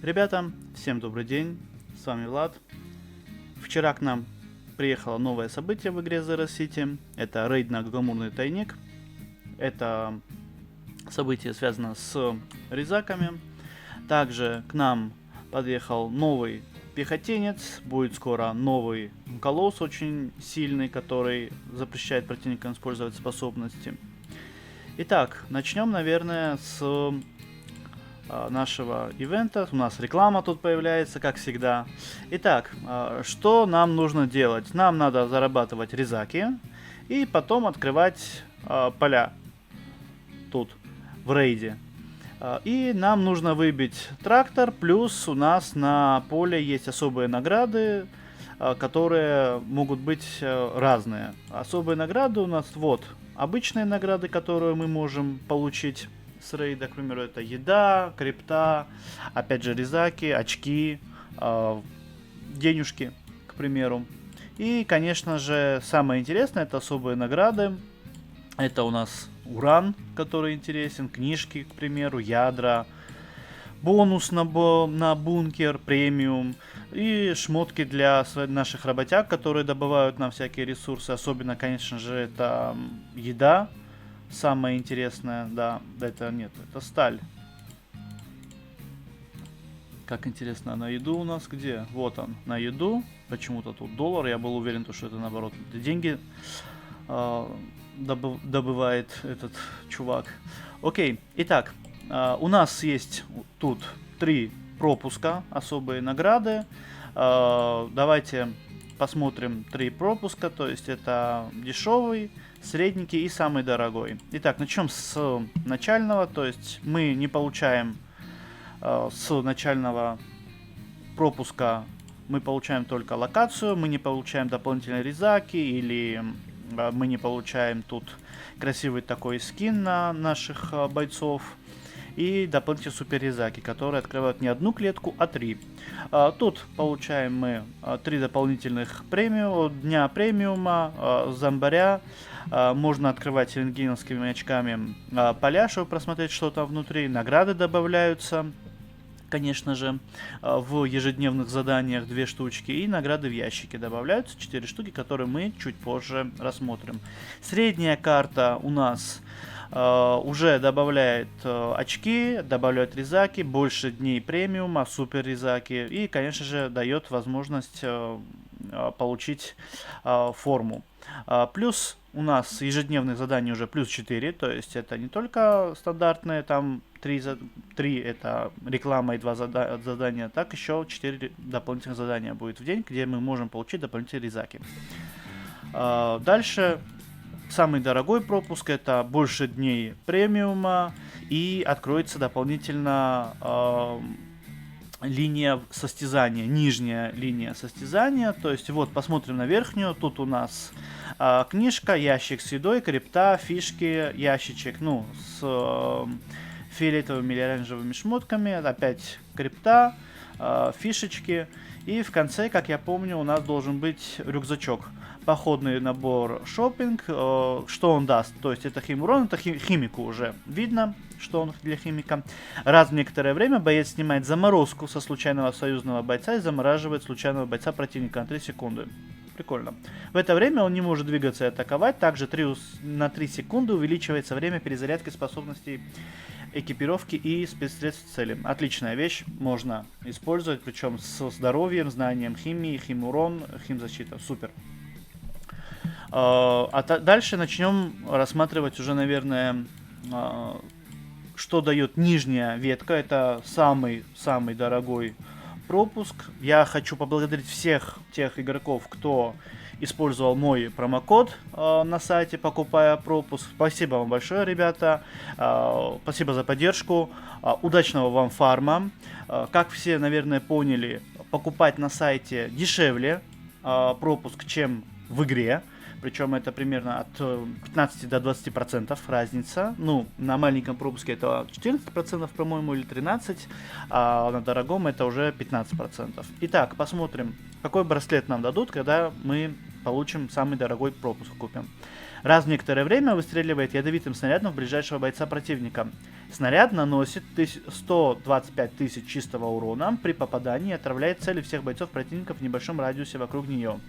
Ребята, всем добрый день, с вами Влад. Вчера к нам приехало новое событие в игре Zero City. Это рейд на гламурный тайник. Это событие связано с резаками. Также к нам подъехал новый пехотинец. Будет скоро новый колосс очень сильный, который запрещает противникам использовать способности. Итак, начнем, наверное, с нашего ивента. У нас реклама тут появляется, как всегда. Итак, что нам нужно делать? Нам надо зарабатывать резаки и потом открывать поля тут, в рейде. И нам нужно выбить трактор, плюс у нас на поле есть особые награды, которые могут быть разные. Особые награды у нас вот обычные награды, которые мы можем получить с рейда, к примеру, это еда, крипта, опять же резаки, очки, денежки, к примеру. И, конечно же, самое интересное, это особые награды. Это у нас уран, который интересен, книжки, к примеру, ядра, бонус на бункер, премиум и шмотки для наших работяг, которые добывают нам всякие ресурсы. Особенно, конечно же, это еда. Самое интересное, да, это нет, это сталь. Как интересно, на еду у нас где? Вот он, на еду. Почему-то тут доллар, я был уверен, что это наоборот деньги добывает этот чувак. Окей, итак, у нас есть тут 3 пропуска, особые награды. Давайте посмотрим 3 пропуска, то есть это дешевый, средненький и самый дорогой. Итак, начнем с начального, то есть мы не получаем с начального пропуска, мы получаем только локацию, мы не получаем дополнительные резаки или мы не получаем тут красивый такой скин на наших бойцов. И дополнительные супер резаки, которые открывают не одну клетку, а 3. Тут получаем мы 3 дополнительных дня премиума, зомбаря. Можно открывать рентгеновскими очками поля, чтобы просмотреть, что там внутри. Награды добавляются, конечно же, в ежедневных заданиях 2 штучки. И награды в ящике добавляются 4 штуки, которые мы чуть позже рассмотрим. Средняя карта у нас уже добавляет очки, добавляет резаки, больше дней премиума, супер резаки и, конечно же, дает возможность получить форму. Плюс у нас ежедневных заданий уже плюс 4, то есть это не только стандартные, там 3 это реклама и 2 задания, так еще 4 дополнительных задания будет в день, где мы можем получить дополнительные резаки. Дальше самый дорогой пропуск, это больше дней премиума и откроется дополнительно линия состязания, нижняя линия состязания. То есть вот посмотрим на верхнюю, тут у нас книжка, ящик с едой, крипта, фишки, ящичек, ну, с фиолетовыми или оранжевыми шмотками, опять крипта, фишечки. И в конце, как я помню, у нас должен быть рюкзачок. Походный набор шопинг. Что он даст? То есть это химурон, это химику уже видно, что он для химика. Раз в некоторое время боец снимает заморозку со случайного союзного бойца и замораживает случайного бойца противника на 3 секунды. Прикольно. В это время он не может двигаться и атаковать. Также на 3 секунды увеличивается время перезарядки способностей экипировки и спецсредств цели. Отличная вещь, можно использовать, причем со здоровьем, знанием химии, химурон, химзащита. Супер. Дальше начнем рассматривать уже, наверное, что дает нижняя ветка. Это самый дорогой пропуск. Я хочу поблагодарить всех тех игроков, кто использовал мой промокод на сайте, покупая пропуск. Спасибо вам большое, ребята. Спасибо за поддержку. Удачного вам фарма. Как все, наверное, поняли, покупать на сайте дешевле пропуск, чем в игре. Причем это примерно от 15 до 20% разница. Ну, на маленьком пропуске это 14%, по-моему, или 13%, а на дорогом это уже 15%. Итак, посмотрим, какой браслет нам дадут, когда мы получим самый дорогой пропуск, купим. Раз в некоторое время выстреливает ядовитым снарядом в ближайшего бойца противника. Снаряд наносит 125 тысяч чистого урона при попадании и отравляет цели всех бойцов противника в небольшом радиусе вокруг нее.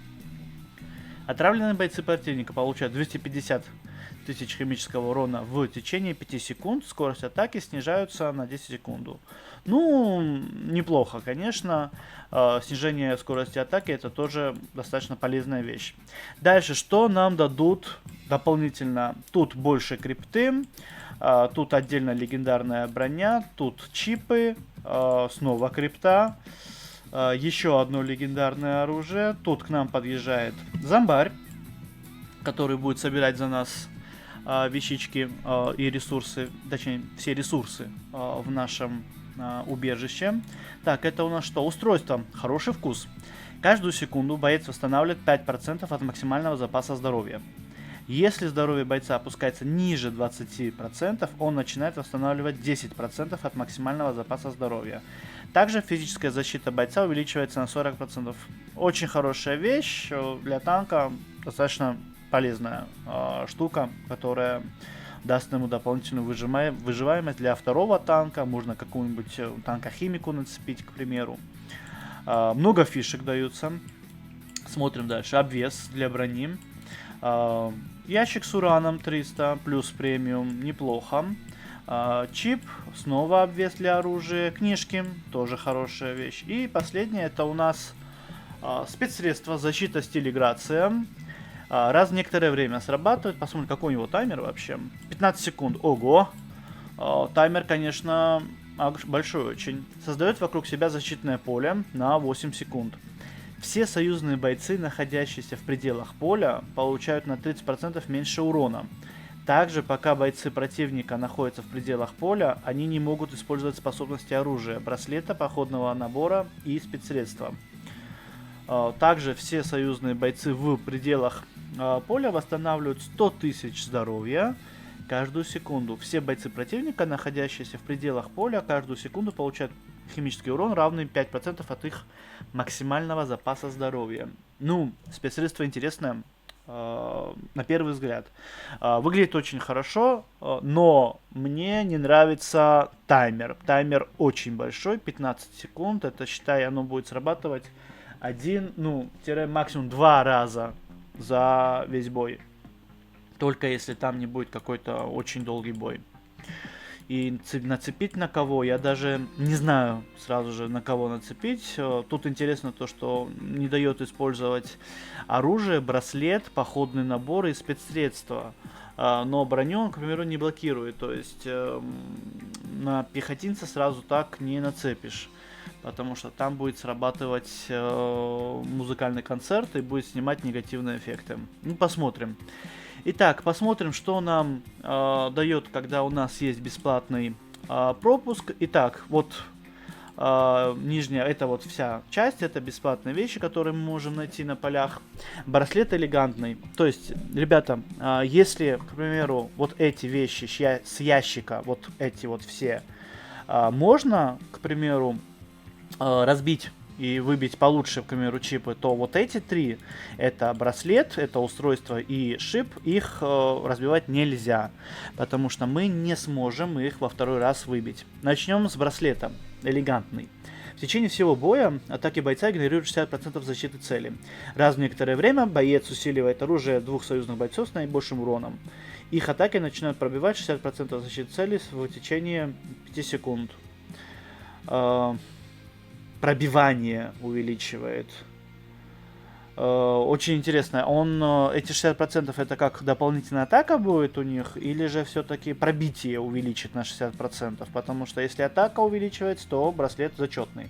Отравленные бойцы противника получают 250 тысяч химического урона в течение 5 секунд. Скорость атаки снижается на 10 секунд. Ну, неплохо, конечно. Снижение скорости атаки — это тоже достаточно полезная вещь. Дальше, что нам дадут дополнительно? Тут больше крипты, тут отдельно легендарная броня, тут чипы, снова крипта. Еще одно легендарное оружие. Тут к нам подъезжает зомбарь, который будет собирать за нас вещички и ресурсы, точнее все ресурсы в нашем убежище. Так, это у нас что? Устройство. Хороший вкус. Каждую секунду боец восстанавливает 5% от максимального запаса здоровья. Если здоровье бойца опускается ниже 20%, он начинает восстанавливать 10% от максимального запаса здоровья. Также физическая защита бойца увеличивается на 40%. Очень хорошая вещь для танка, достаточно полезная штука, которая даст ему дополнительную выживаемость для второго танка. Можно какую-нибудь танка-химику нацепить, к примеру. Много фишек даются. Смотрим дальше. Обвес для брони. Ящик с ураном 300 плюс премиум, неплохо. Чип, снова обвес для оружия. Книжки, тоже хорошая вещь. И последнее, это у нас спецсредство защита стилиграция. Раз в некоторое время срабатывает. Посмотрим, какой у него таймер вообще. 15 секунд. Ого! Таймер, конечно, большой очень. Создает вокруг себя защитное поле на 8 секунд. Все союзные бойцы, находящиеся в пределах поля, получают на 30% меньше урона. Также, пока бойцы противника находятся в пределах поля, они не могут использовать способности оружия, браслета, походного набора и спецсредства. Также все союзные бойцы в пределах поля восстанавливают 100 тысяч здоровья каждую секунду. Все бойцы противника, находящиеся в пределах поля, каждую секунду получают химический урон, равный 5% от их максимального запаса здоровья. Ну, спецсредство интересное, на первый взгляд. Выглядит очень хорошо, но мне не нравится таймер. Таймер очень большой, 15 секунд. Это, считай, оно будет срабатывать максимум 2 раза за весь бой. Только если там не будет какой-то очень долгий бой. И нацепить на кого, я даже не знаю сразу же на кого нацепить. Тут интересно то, что не дает использовать оружие, браслет, походный набор и спецсредства. Но броню он, к примеру, не блокирует. То есть на пехотинца сразу так не нацепишь. Потому что там будет срабатывать музыкальный концерт и будет снимать негативные эффекты. Ну, посмотрим. Итак, посмотрим, что нам дает, когда у нас есть бесплатный пропуск. Итак, вот нижняя, это вот вся часть, это бесплатные вещи, которые мы можем найти на полях. Браслет элегантный. То есть, ребята, если, к примеру, вот эти вещи с ящика, вот эти вот все, можно, к примеру, разбить и выбить получше, к примеру, чипы, то вот эти три, это браслет, это устройство и шип, их разбивать нельзя, потому что мы не сможем их во второй раз выбить. Начнем с браслета, элегантный. В течение всего боя атаки бойца игнорируют 60% защиты цели. Раз в некоторое время боец усиливает оружие двух союзных бойцов с наибольшим уроном. Их атаки начинают пробивать 60% защиты цели в течение 5 секунд. Пробивание увеличивает. Очень интересно. Эти 60% это как дополнительная атака будет у них, или же все-таки пробитие увеличит на 60%? Потому что если атака увеличивается, то браслет зачетный.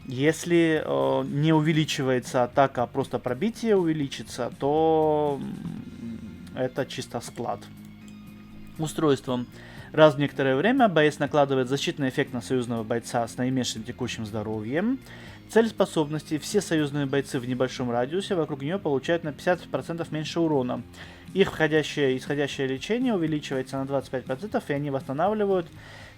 Если не увеличивается атака, а просто пробитие увеличится, то это чисто склад. Устройством. Раз в некоторое время боец накладывает защитный эффект на союзного бойца с наименьшим текущим здоровьем. Цель способности. Все союзные бойцы в небольшом радиусе вокруг нее получают на 50% меньше урона. Их входящее и исходящее лечение увеличивается на 25%, и они восстанавливают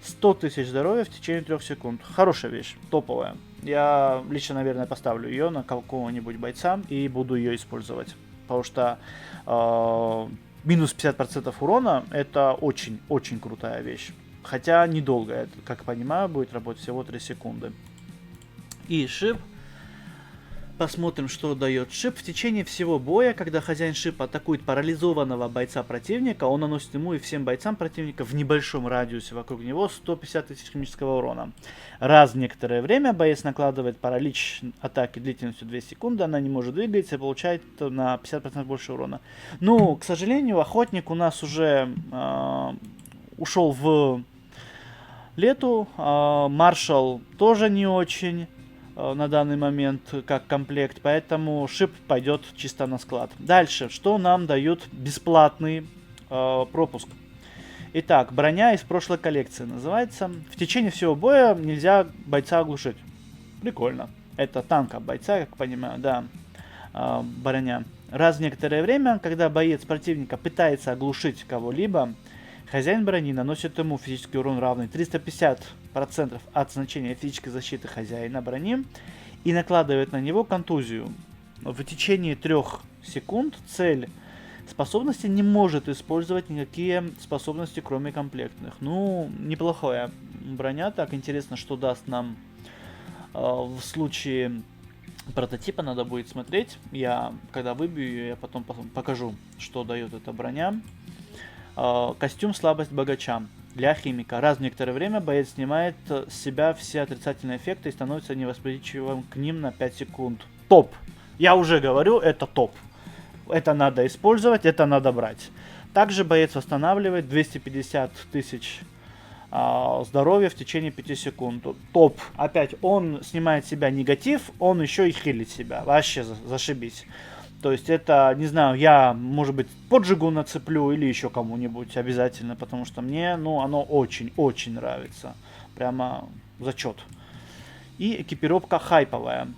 100 тысяч здоровья в течение 3 секунд. Хорошая вещь, топовая. Я лично, наверное, поставлю ее на какого-нибудь бойца и буду ее использовать. Потому что минус 50% урона — это очень-очень крутая вещь. Хотя недолго, это, как понимаю, будет работать всего 3 секунды. И шип. Посмотрим, что дает шип. В течение всего боя, когда хозяин шипа атакует парализованного бойца противника, он наносит ему и всем бойцам противника в небольшом радиусе вокруг него 150 тысяч химического урона. Раз в некоторое время боец накладывает паралич атаки длительностью 2 секунды, она не может двигаться и получает на 50% больше урона. Ну, к сожалению, охотник у нас уже ушел в лету, маршал тоже не очень на данный момент как комплект, поэтому шип пойдет чисто на склад. Дальше, что нам дают бесплатный пропуск. Итак, броня из прошлой коллекции называется. В течение всего боя нельзя бойца оглушить. Прикольно. Это танка бойца, как понимаю, да, броня. Раз в некоторое время, когда боец противника пытается оглушить кого-либо, хозяин брони наносит ему физический урон, равный 350% от значения физической защиты хозяина брони и накладывает на него контузию. В течение 3 секунд цель способности не может использовать никакие способности, кроме комплектных. Ну, неплохая броня. Так, интересно, что даст нам в случае прототипа, надо будет смотреть. Я, когда выбью ее, я потом покажу, что дает эта броня. Костюм слабость богача для химика. Раз в некоторое время боец снимает с себя все отрицательные эффекты и становится невосприимчивым к ним на 5 секунд. Топ! Я уже говорю, это топ. Это надо использовать, это надо брать. Также боец восстанавливает 250 тысяч здоровья в течение 5 секунд. Топ. Опять, он снимает с себя негатив, он еще и хилит себя. Вообще зашибись. То есть это, не знаю, я, может быть, поджигу нацеплю или еще кому-нибудь обязательно, потому что мне, ну, оно очень-очень нравится. Прямо зачет. И экипировка хайповая.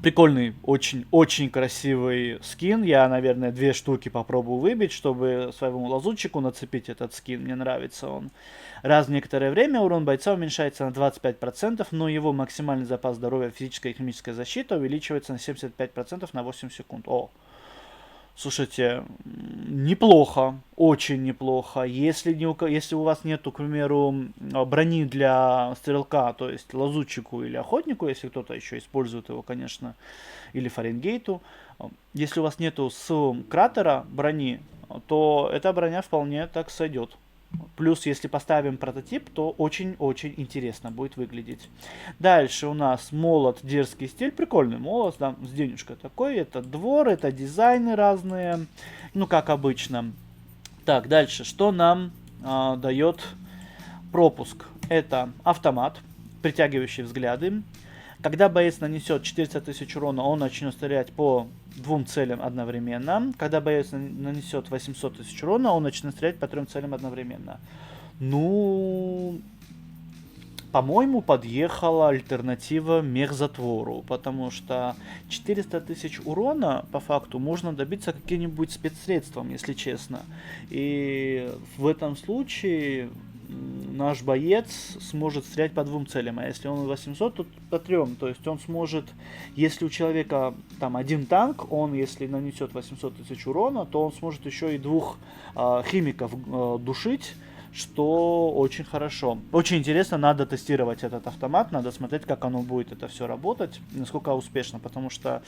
Прикольный, очень-очень красивый скин. Я, наверное, 2 штуки попробую выбить, чтобы своему лазутчику нацепить этот скин. Мне нравится он. Раз в некоторое время урон бойца уменьшается на 25%, но его максимальный запас здоровья, физическая и химическая защита увеличивается на 75% на 8 секунд. О, слушайте, неплохо, очень неплохо. Если у вас нету, к примеру, брони для стрелка, то есть лазутчику или охотнику, если кто-то еще использует его, конечно, или Фаренгейту, если у вас нету с кратера брони, то эта броня вполне так сойдет. Плюс, если поставим прототип, то очень-очень интересно будет выглядеть. Дальше у нас молот, дерзкий стиль. Прикольный молот, да, с денежкой такой. Это двор, это дизайны разные. Ну, как обычно. Так, дальше. Что нам дает пропуск? Это автомат, притягивающий взгляды. Когда боец нанесет 400 тысяч урона, он начнет стрелять по 2 целям одновременно. Когда боец нанесет 800 тысяч урона, он начнет стрелять по 3 целям одновременно. Ну, по-моему, подъехала альтернатива мехзатвору, потому что 400 тысяч урона, по факту, можно добиться каким-нибудь спецсредством, если честно. И в этом случае наш боец сможет стрелять по 2 целям, а если он 800, то по 3. То есть он сможет, если у человека там 1 танк, он, если нанесет 800 тысяч урона, то он сможет еще и 2 химиков душить, что очень хорошо. Очень интересно, надо тестировать этот автомат, надо смотреть, как оно будет это все работать, насколько успешно, потому что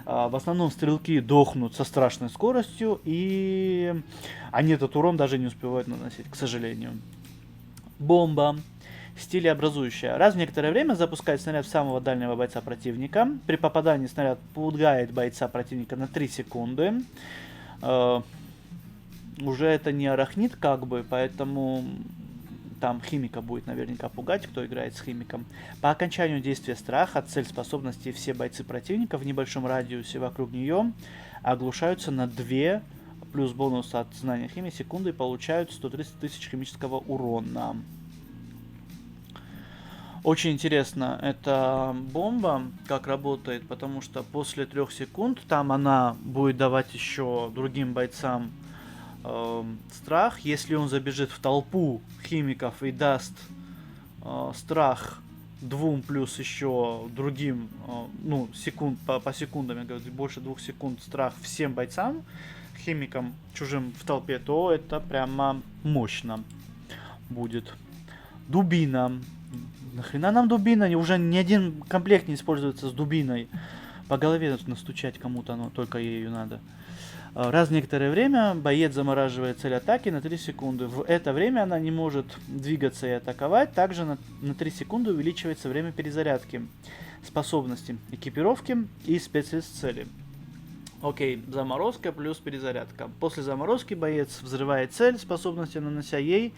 в основном стрелки дохнут со страшной скоростью, и они этот урон даже не успевают наносить, к сожалению. Бомба. Стилеобразующая. Раз в некоторое время запускает снаряд в самого дальнего бойца противника. При попадании снаряд пугает бойца противника на 3 секунды. Уже это не арахнит, как бы, поэтому там химика будет наверняка пугать, кто играет с химиком. По окончанию действия страха, цель способности, все бойцы противника в небольшом радиусе вокруг нее оглушаются на 2 плюс бонус от знания химии секунды и получают 130 тысяч химического урона. Очень интересно эта бомба, как работает, потому что после 3 секунд там она будет давать еще другим бойцам страх. Если он забежит в толпу химиков и даст страх 2 плюс еще другим, ну, секунд, по секундам, я говорю, больше 2 секунд страх всем бойцам, химикам чужим в толпе, то это прямо мощно. будет дубина. Нахрена нам дубина? Уже ни один комплект не используется с дубиной. По голове настучать кому-то, но только ею надо. Раз в некоторое время боец замораживает цель атаки на 3 секунды. В это время она не может двигаться и атаковать. Также на 3 секунды увеличивается время перезарядки способности экипировки и спецсредств цели. Окей, заморозка плюс перезарядка. После заморозки боец взрывает цель способностью, нанося ей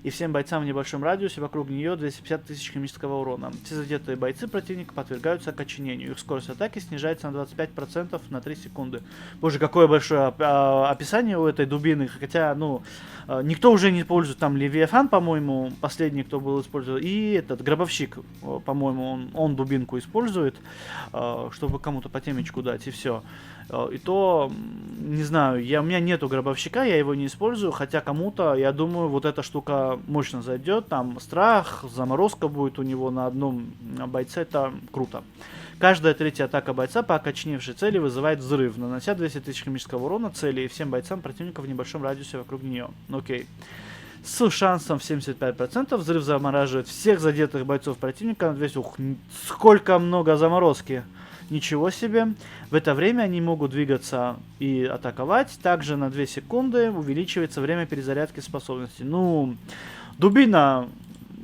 и всем бойцам в небольшом радиусе вокруг нее 250 тысяч химического урона. Все задетые бойцы противника подвергаются окоченению. Их скорость атаки снижается на 25% на 3 секунды. Боже, какое большое описание у этой дубины. Хотя, никто уже не пользует. Там Левиафан, по-моему, последний, кто был использован. И этот Гробовщик, по-моему, он дубинку использует, чтобы кому-то по темечку дать, и все. И то, не знаю, у меня нету Гробовщика, я его не использую, хотя кому-то, я думаю, вот эта штука мощно зайдет, там страх, заморозка будет у него на одном бойце, это круто. Каждая третья атака бойца по окоченевшей цели вызывает взрыв, нанося 200 тысяч химического урона цели и всем бойцам противника в небольшом радиусе вокруг нее. Окей. С шансом в 75% взрыв замораживает всех задетых бойцов противника на 200. Ух, сколько много заморозки! Ничего себе. В это время они могут двигаться и атаковать. Также на 2 секунды увеличивается время перезарядки способностей. Дубина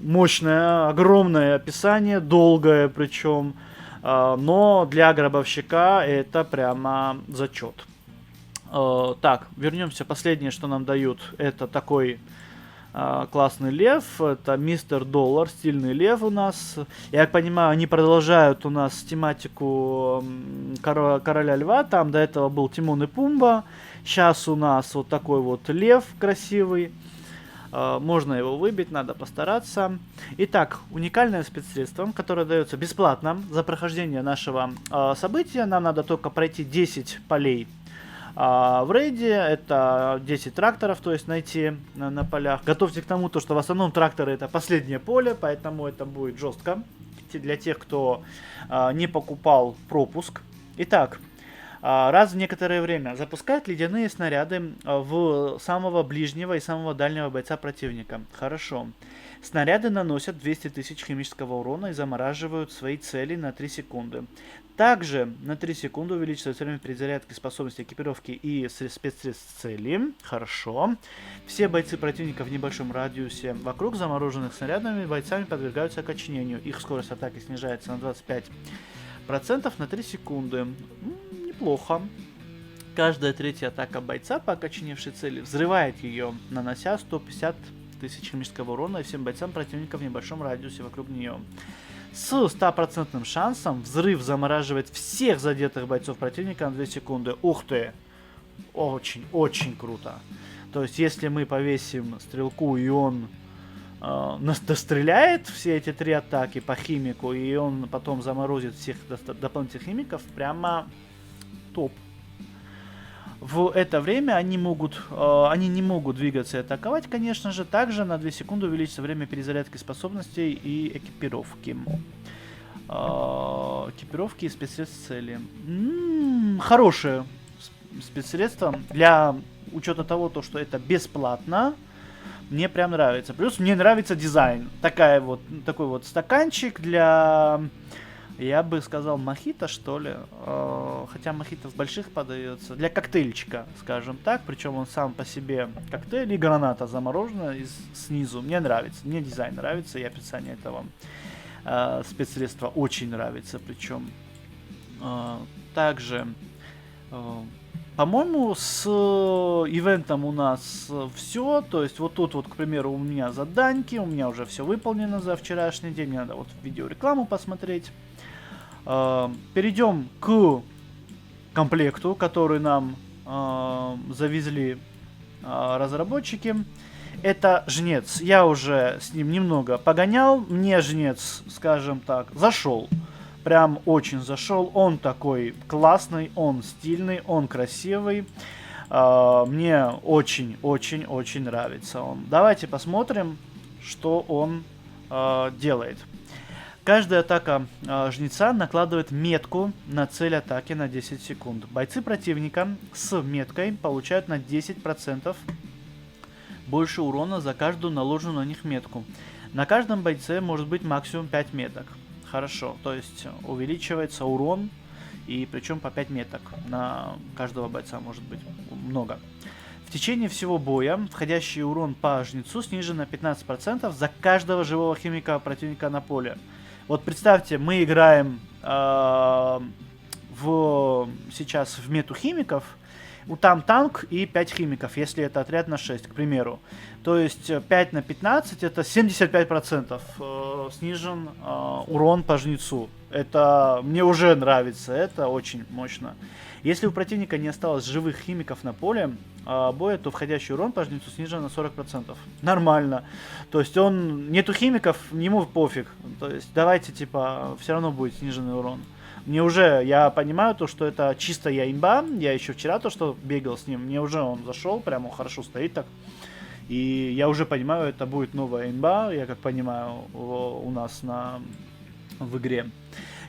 мощная, огромное описание, долгое причем. Но для Гробовщика это прямо зачет. Так, вернемся. Последнее, что нам дают, это такой классный лев. Это Мистер Доллар, стильный лев у нас. Я как понимаю, они продолжают у нас тематику Короля Льва. Там до этого был Тимон и Пумба. Сейчас у нас вот такой вот лев красивый. Можно его выбить, надо постараться. Итак, уникальное спецсредство, которое дается бесплатно за прохождение нашего события. Нам надо только пройти 10 полей в рейде. Это 10 тракторов, то есть найти на полях. Готовьте к тому, что в основном тракторы это последнее поле, поэтому это будет жестко для тех, кто не покупал пропуск. Итак, раз в некоторое время запускают ледяные снаряды в самого ближнего и самого дальнего бойца противника. Хорошо. Снаряды наносят 200 тысяч химического урона и замораживают свои цели на 3 секунды. Также на 3 секунды увеличивается время перезарядки способности экипировки и спецсредств цели. Хорошо. Все бойцы противника в небольшом радиусе вокруг замороженных снарядами бойцами подвергаются окоченению. Их скорость атаки снижается на 25% на 3 секунды. Неплохо. Каждая третья атака бойца по окоченевшей цели взрывает ее, нанося 150 тысяч химического урона и всем бойцам противника в небольшом радиусе вокруг нее. С 100% шансом взрыв замораживает всех задетых бойцов противника на 2 секунды. Ух ты! Очень круто. То есть, если мы повесим стрелку, и он нас достреляет все эти 3 атаки по химику, и он потом заморозит всех дополнительных химиков, прямо топ. В это время они не могут двигаться и атаковать, конечно же. Также на 2 секунды увеличится время перезарядки способностей и экипировки. Экипировки и спецсредств цели. Хорошее спецсредство. Для учета того, что это бесплатно, мне прям нравится. Плюс мне нравится дизайн. Такой вот стаканчик для... Я бы сказал мохито, что ли. Хотя мохито в больших подается. Для коктейльчика, скажем так. Причем он сам по себе коктейль и граната заморожена снизу. Мне нравится. Мне дизайн нравится. И описание этого спецсредства очень нравится. Причем также, по-моему, с ивентом у нас все. То есть вот тут вот, к примеру, у меня заданьки. У меня уже все выполнено за вчерашний день. Мне надо вот видеорекламу посмотреть. Перейдем к комплекту, который нам завезли разработчики. Это жнец. Я уже с ним немного погонял. Мне жнец, скажем так, зашел. Прям очень зашел. Он такой классный, он стильный, он красивый. Мне очень нравится он. Давайте посмотрим, что он делает. Каждая атака жнеца накладывает метку на цель атаки на 10 секунд. Бойцы противника с меткой получают на 10% больше урона за каждую наложенную на них метку. На каждом бойце может быть максимум 5 меток. Хорошо, то есть увеличивается урон, и причем по 5 меток на каждого бойца может быть много. В течение всего боя входящий урон по жнецу снижен на 15% за каждого живого химика противника на поле. Вот представьте, мы играем сейчас в мету химиков, там танк и 5 химиков, если это отряд на 6, к примеру. То есть 5 на 15 это 75% снижен урон по жнецу. Это мне уже нравится, это очень мощно. Если у противника не осталось живых химиков на поле боя, то входящий урон по жнецу снижен на 40%. Нормально. То есть нету химиков, ему пофиг. То есть давайте, типа, все равно будет сниженный урон. Я понимаю то, что это чистая имба. Я еще вчера то, что бегал с ним, мне уже он зашел, прямо хорошо стоит так. И я уже понимаю, это будет новая имба, я как понимаю, у нас в игре.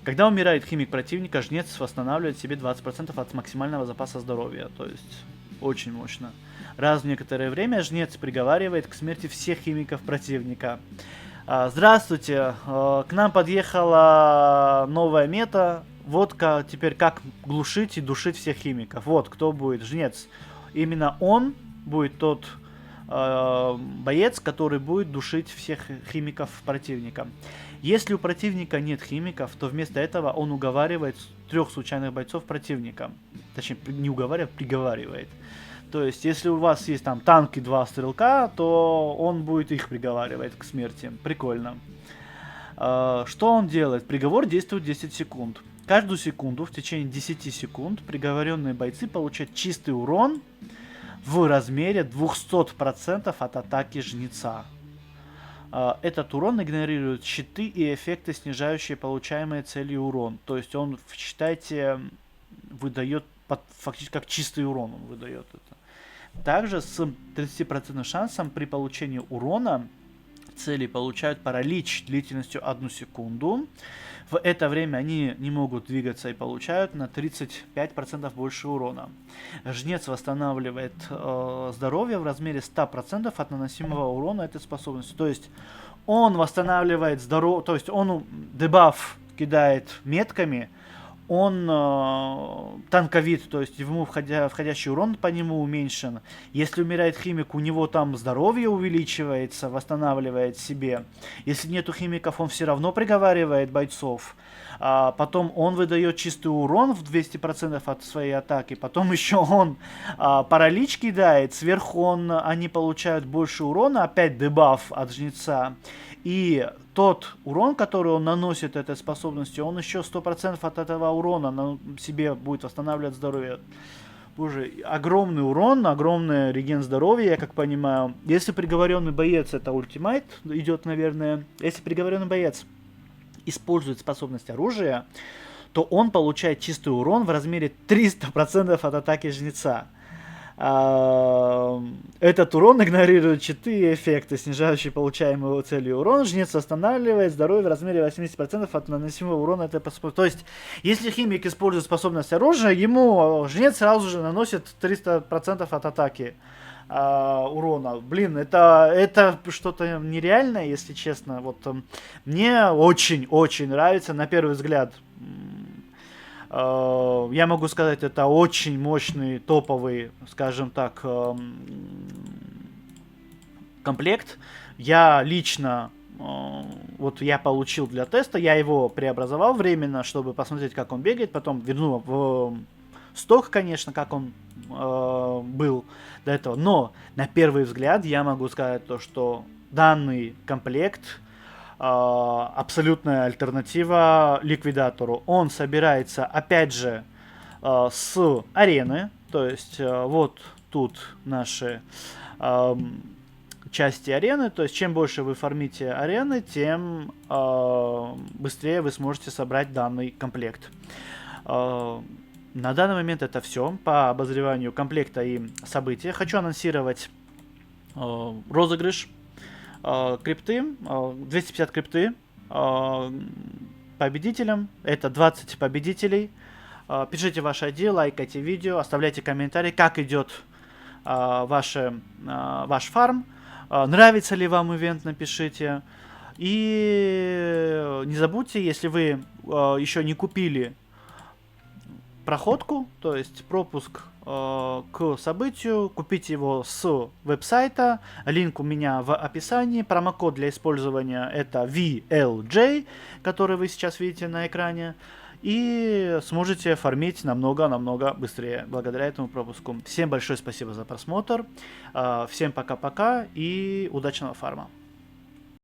Когда умирает химик противника, жнец восстанавливает себе 20% от максимального запаса здоровья. То есть очень мощно. Раз в некоторое время жнец приговаривает к смерти всех химиков противника. Здравствуйте, к нам подъехала новая мета. Вот теперь как глушить и душить всех химиков. Вот кто будет жнец. Именно он будет тот боец, который будет душить всех химиков противника. Если у противника нет химиков, то вместо этого он уговаривает 3 случайных бойцов противника. Точнее, не уговаривает, приговаривает. То есть, если у вас есть там танк и 2 стрелка, то он будет их приговаривать к смерти. Прикольно. Что он делает? Приговор действует 10 секунд. Каждую секунду, в течение 10 секунд, приговоренные бойцы получают чистый урон в размере 200% от атаки жнеца. Этот урон игнорирует щиты и эффекты, снижающие получаемые целью урон. То есть он, считайте, выдает фактически как чистый урон он выдает это. Также с 30% шансом при получении урона цели получают паралич длительностью 1 секунду. В это время они не могут двигаться и получают на 35% больше урона. Жнец восстанавливает здоровье в размере 100% от наносимого урона этой способности. То есть он восстанавливает здоровье, то есть он дебаф кидает метками, он танковит, то есть ему входящий урон по нему уменьшен. Если умирает химик, у него там здоровье увеличивается, восстанавливает себе. Если нету химиков, он все равно приговаривает бойцов. Потом он выдает чистый урон в 200% от своей атаки. Потом еще он паралич кидает. Сверху они получают больше урона. Опять дебаф от жнеца. И тот урон, который он наносит этой способностью, он еще 100% от этого урона на себе будет восстанавливать здоровье. Боже, огромный урон, огромный реген здоровья, я как понимаю. Если приговоренный боец, это ультимейт идет, наверное. Если приговоренный боец использует способность оружия, то он получает чистый урон в размере 300% от атаки жнеца. Этот урон игнорирует щиты и эффекты, снижающие получаемый целью урон. Жнец восстанавливает здоровье в размере 80% от наносимого урона этой способности. То есть, если химик использует способность оружия, ему жнец сразу же наносит 300% от атаки урона. Блин, это что-то нереальное, если честно. Вот мне очень-очень нравится, на первый взгляд. Я могу сказать, это очень мощный, топовый, скажем так, комплект. Я лично, вот я получил для теста, я его преобразовал временно, чтобы посмотреть, как он бегает, потом вернул в сток, конечно, как он был до этого. Но на первый взгляд я могу сказать то, что данный комплект абсолютная альтернатива ликвидатору. Он собирается, опять же, с арены. То есть вот тут наши части арены. То есть чем больше вы фармите арены, тем быстрее вы сможете собрать данный комплект. На данный момент это все по обозреванию комплекта и событий. Хочу анонсировать розыгрыш крипты, 250 крипты победителям. Это 20 победителей. Пишите ваш ID, лайкайте видео, оставляйте комментарии, как идет ваш фарм. Нравится ли вам ивент, напишите. И не забудьте, если вы еще не купили проходку, то есть пропуск к событию, купите его с веб-сайта, линк у меня в описании, промокод для использования это VLJ, который вы сейчас видите на экране, и сможете фармить намного быстрее благодаря этому пропуску. Всем большое спасибо за просмотр, всем пока-пока и удачного фарма.